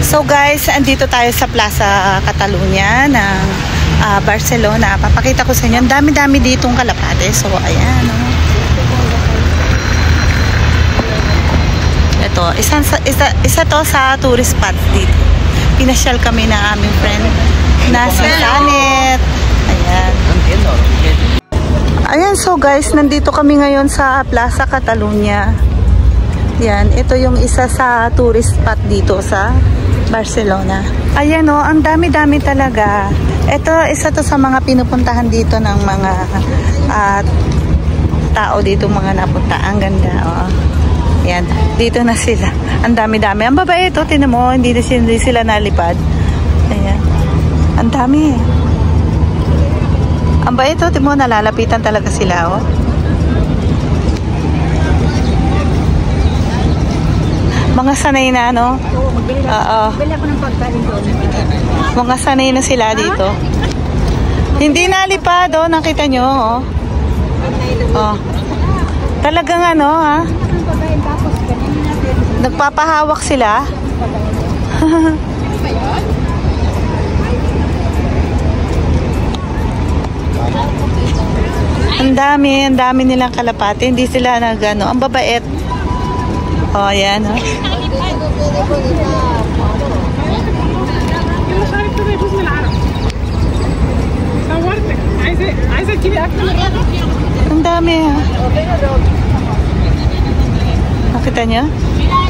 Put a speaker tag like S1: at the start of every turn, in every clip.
S1: So guys, andito tayo sa Plaza Catalunya ng Barcelona. Papakita ko sa inyo, ang dami-dami ditong kalapate. So ayan, oh. Ito, isa to sa tourist spot dito. Pinasyal kami ng aming friend na si Janet. Ayan. Ayan, so guys, nandito kami ngayon sa Plaza Catalunya. Yan, ito yung isa sa tourist spot dito sa Barcelona. Ayan o, ang dami-dami talaga. Ito, isa to sa mga pinupuntahan dito ng mga tao dito, mga napunta. Ang ganda, o. Ayan, dito na sila. Ang dami-dami. Ang babae ito, tinan mo, hindi sila nalipad. Ayan. Ang dami. Ang babae ito, tinan mo, nalalapitan talaga sila, o. Mga sanay na, no? Oo.
S2: Bili ako ng pagkain doon.
S1: Mga sanay na sila dito. Hindi nalipad, oh. Nakita nyo, oh. Oh. Talagang ano, ha? Nagpapahawak sila. Ang dami nilang kalapate. Hindi sila nagano. Ang babait. Oh, ayan, oh. Ang dami, ha. Nakita nyo?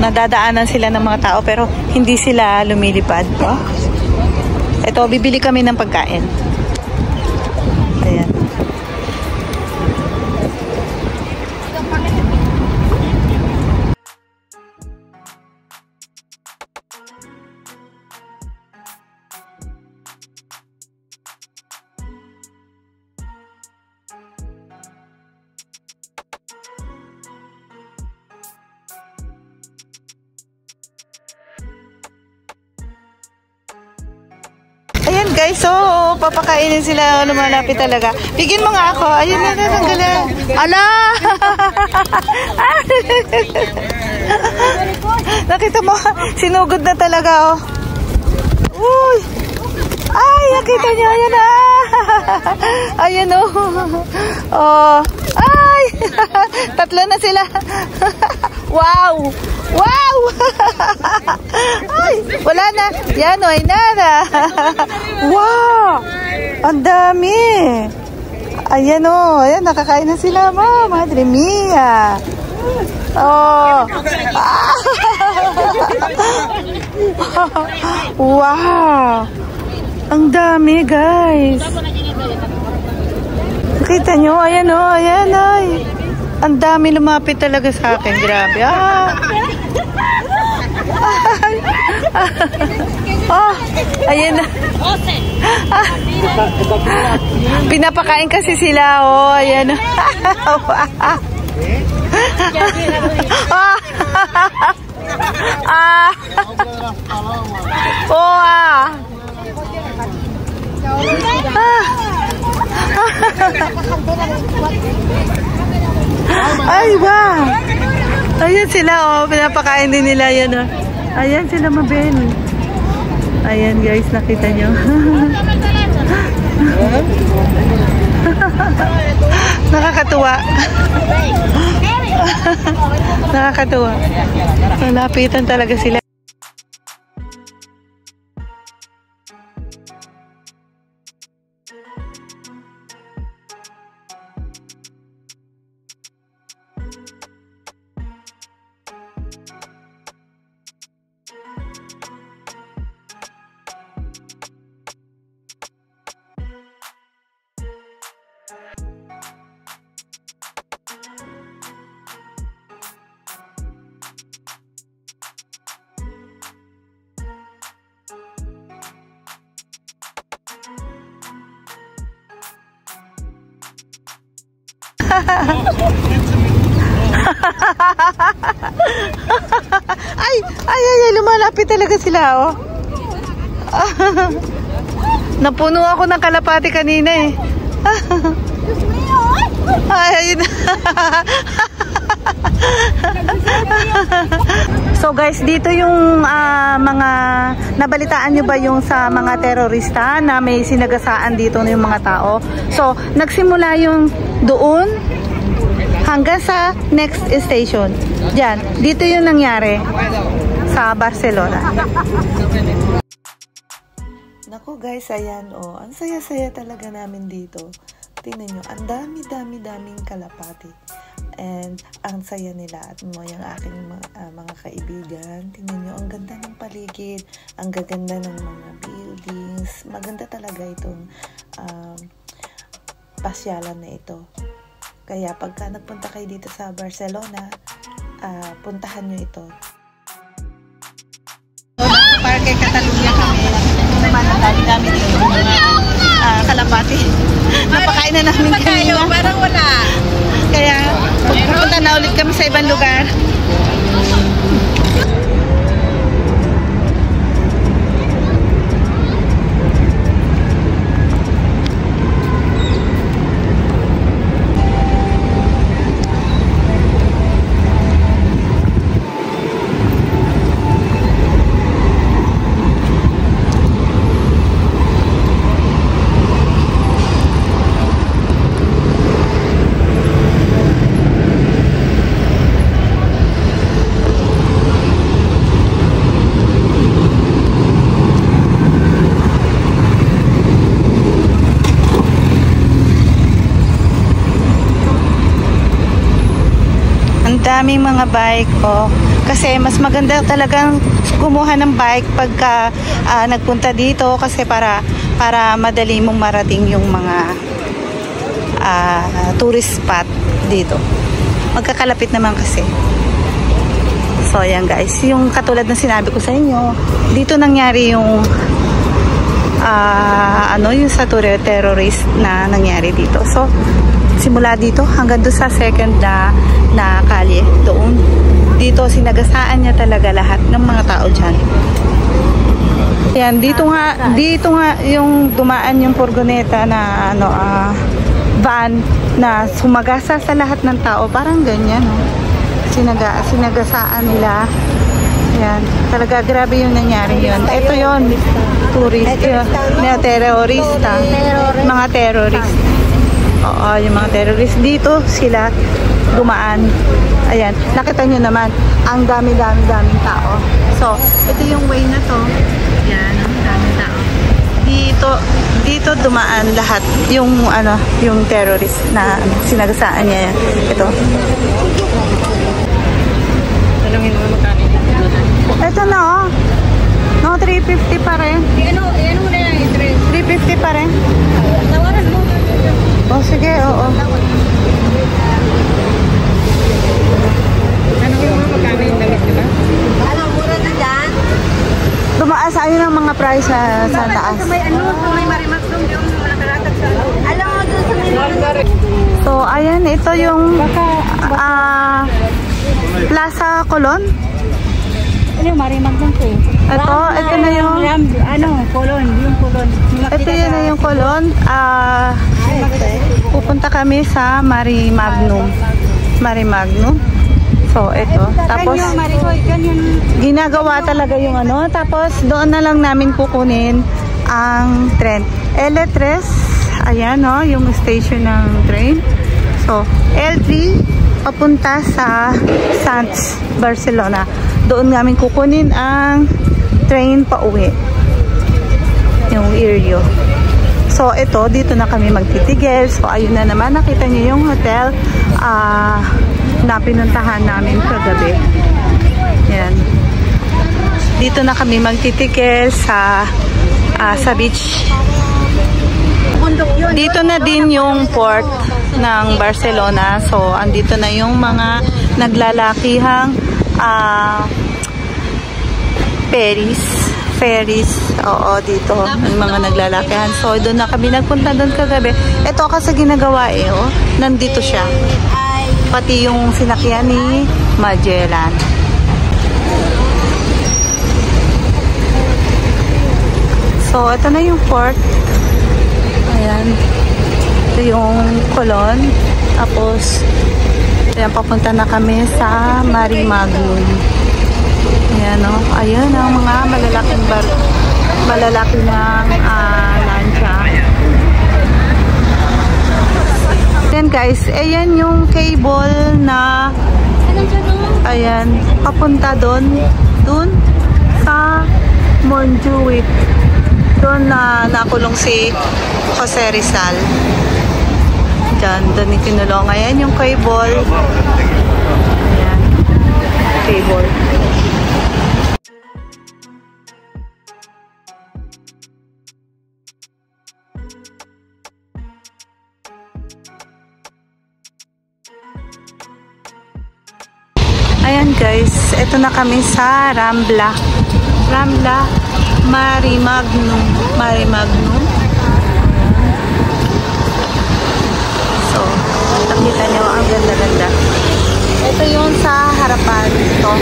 S1: Nadadaanan sila ng mga tao pero hindi sila lumilipad. Oh. Ito, bibili kami ng pagkain. Ayan. Ayan guys, so papakainin sila, lumalapit talaga. Bigyan mo nga ako. Ayun na, ang galing. Ala! Nakita mo, sinugod na talaga, oh. Uy! Ay, nakita niyo, ayan na. Ayan, oh. Oh. Ay! Tatlo na sila. Wow! Wow! Ay, wala na. Yan, ay nada. Wow! Ang dami. Ayan, oh. Ayan, nakakain na sila, ma. Madre mia. Oh. Wow! Ang dami, guys. Nakita nyo? Ayan, oh. Ayan, ay. Ang dami lumapit talaga sa akin. Grabe. Ah. Oh, ayan na. Pinapakain kasi sila. Oh, ayan. Oh, ay, wow. Ayan sila, oh. Pinapakain din nila yan, oh. Ayan sila, Mabel. Ayan, guys. Nakita nyo. Nakakatuwa. Nakakatuwa. Malapitan talaga sila. Ay, lumalapit talaga sila, oh. Napuno ako ng kalapati kanina, eh. Ay, ayun. So guys, dito yung mga nabalitaan nyo ba yung sa mga terorista na may sinagasaan dito na yung mga tao? So, nagsimula yung doon hanggang sa next station. Diyan, dito yung nangyari sa Barcelona. Naku guys, ayan oh. Ang saya-saya talaga namin dito. Tingnan nyo, ang daming kalapati. And ang saya nila at mo yung aking mga kaibigan. Tingnan nyo, ang ganda ng paligid. Ang gaganda ng mga buildings. Maganda talaga itong pasyalan na ito. Kaya pagka nagpunta kayo dito sa Barcelona, puntahan nyo ito. Parque Catalunya kami. Naman ang dami dito mga kalapati. Napakain na namin kanina.
S2: Parang wala.
S1: Kaya pupunta na ulit kami sa ibang lugar. Daming mga bike kasi mas maganda talagang kumuha ng bike pagka nagpunta dito kasi para madali mong marating yung mga tourist spot dito. Magkakalapit naman kasi. So ayan guys, yung katulad ng sinabi ko sa inyo, dito nangyari yung yung sa terrorist na nangyari dito. So simula dito hanggang doon sa second na kalye doon. Dito sinagasaan niya talaga lahat ng mga tao dyan. Yan, dito nga yung dumaan yung furgoneta na van na sumagasa sa lahat ng tao. Parang ganyan, no? Sinagasaan nila. Yan, talaga grabe yung nangyari yun. Ito yun, terorista. Mga terorist. Oo, yung mga terrorist dito sila dumaan. Ayan, nakita nyo naman ang daming tao. So, ito yung way na to. Ayan, ang daming tao. Dito dumaan lahat yung yung terrorist na sinagasaan niya yan. Ito.
S2: Tanungin mo magkano.
S1: Ito na oh. No, 350 pa rin.
S2: Ano na yan?
S1: 350 pa rin.
S2: Tawaran mo.
S1: Oh, sige, oo.
S2: Tanungin mo magkano yung damit, diba?
S3: Ano, mura na dyan?
S1: Tumaas ayun ang mga price sa taas.
S2: May marimak doon yung nakalatag sa
S3: Alam mo doon sa may...
S1: So, ayan, ito yung Plaza Colon.
S2: Ano yung marimag doon po?
S1: Ito na yung...
S2: Colon, yung Colon.
S1: Ito yun na yung Colon. Pupunta kami sa Marimagnum. So, ito. Tapos, ginagawa talaga yung tapos, doon na lang namin kukunin ang tren. L3, ayan yung station ng train. So, L3, papunta sa Sants, Barcelona. Doon namin kukunin ang train pa uwi. Yung Irio. So, ito, dito na kami magtitigil. So, ayun na naman. Nakita niyo yung hotel na pinuntahan namin kagabi. Yan. Dito na kami magtitigil sa beach. Dito na din yung port ng Barcelona. So, andito na yung mga naglalakihang ferries. Oo, dito. Yung mga naglalakihan. So, doon na kami nagpunta doon kagabi. Ito kasi ginagawa nandito siya. Pati yung sinakyan ni Magellan. So, ito na yung port. Ayan. Ito yung Colon. Tapos, ayan, papunta na kami sa Marimagnum. Ayan, ayan ang mga malalaking barko. malalaki ng lancha. Ayan guys, ayan yung cable na ayan, papunta doon sa Montjuic. Doon na nakulong si Jose Rizal. Doon ikinulong. Ayan yung cable. Ayan, cable. Ayan guys, ito na kami sa Rambla Marimagnum. So, nakita nyo, ang ganda-ganda. Ito yung sa harapan ito.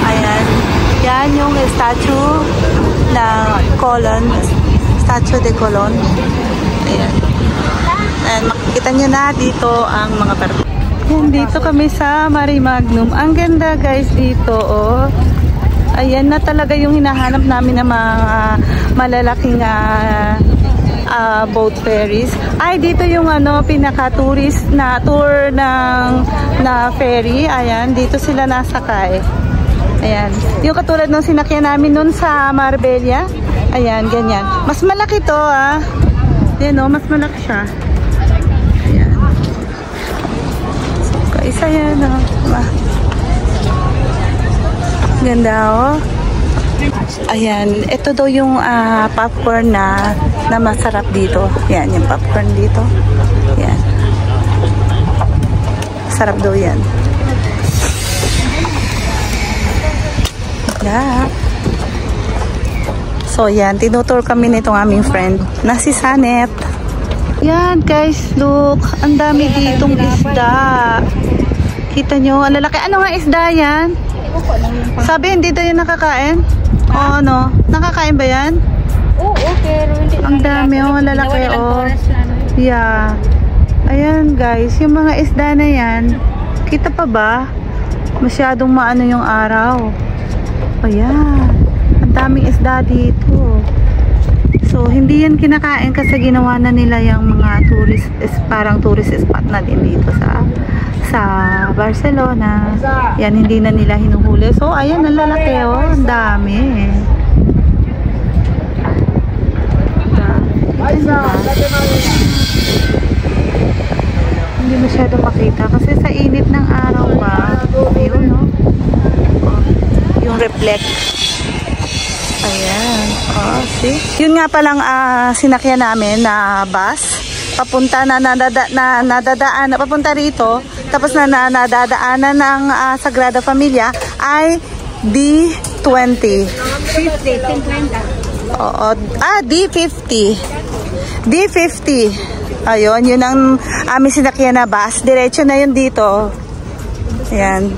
S1: Ayan, yan yung statue ng Colon, Statue de Colon. Ayan. Ayan, makikita nyo na dito ang mga parko. Yan, dito kami sa Marimagnum. Ang ganda guys dito, oh. Ayan na talaga yung hinahanap namin ng mga malalaking boat ferries. Ay, dito yung pinaka-tourist na tour na ferry. Ayan, dito sila nasakay. Ayan. Yung katulad nung sinakyan namin nun sa Marbella. Ayan, ganyan. Mas malaki to, ah. Ayan, oh, mas malaki siya. Isa yan, oh. Ganda, oh. Ayan, ito daw yung popcorn na masarap dito. Yan, yung popcorn dito. Yan. Sarap daw yan. Yeah. So, yan. Tinutour kami nitong aming friend na si Sanet. Yan, guys. Look. Ang dami ditong isda. Kita nyo, ang lalaki. Ano nga isda yan? Sabi, hindi daw yan nakakain? Oo, no? Nakakain ba yan?
S2: Oo, pero hindi.
S1: Ang dami, oh. Ang lalaki, oh. Yeah. Ayan, guys. Yung mga isda na yan, kita pa ba? Masyadong maano yung araw. Ayan. Ang daming isda dito. So, hindi yan kinakain kasi ginawa na nila yung mga tourist, parang tourist spot na din dito sa Barcelona. Yan, hindi na nila hinuhuli. So, ayan, ang lalaki, oh. Ang dami. Hindi masyado makita kasi sa init ng araw ba, yun, no? Oh, yung reflect. Ayan. Oh, see? Yun nga palang sinakyan namin na bus. Papunta papunta rito. Tapos nadadaanan ng Sagrada Familia ay D20. 50. Oo. D50. D50. Ayun, yun ang aming sinakyan na bus. Diretso na yun dito. Ayan.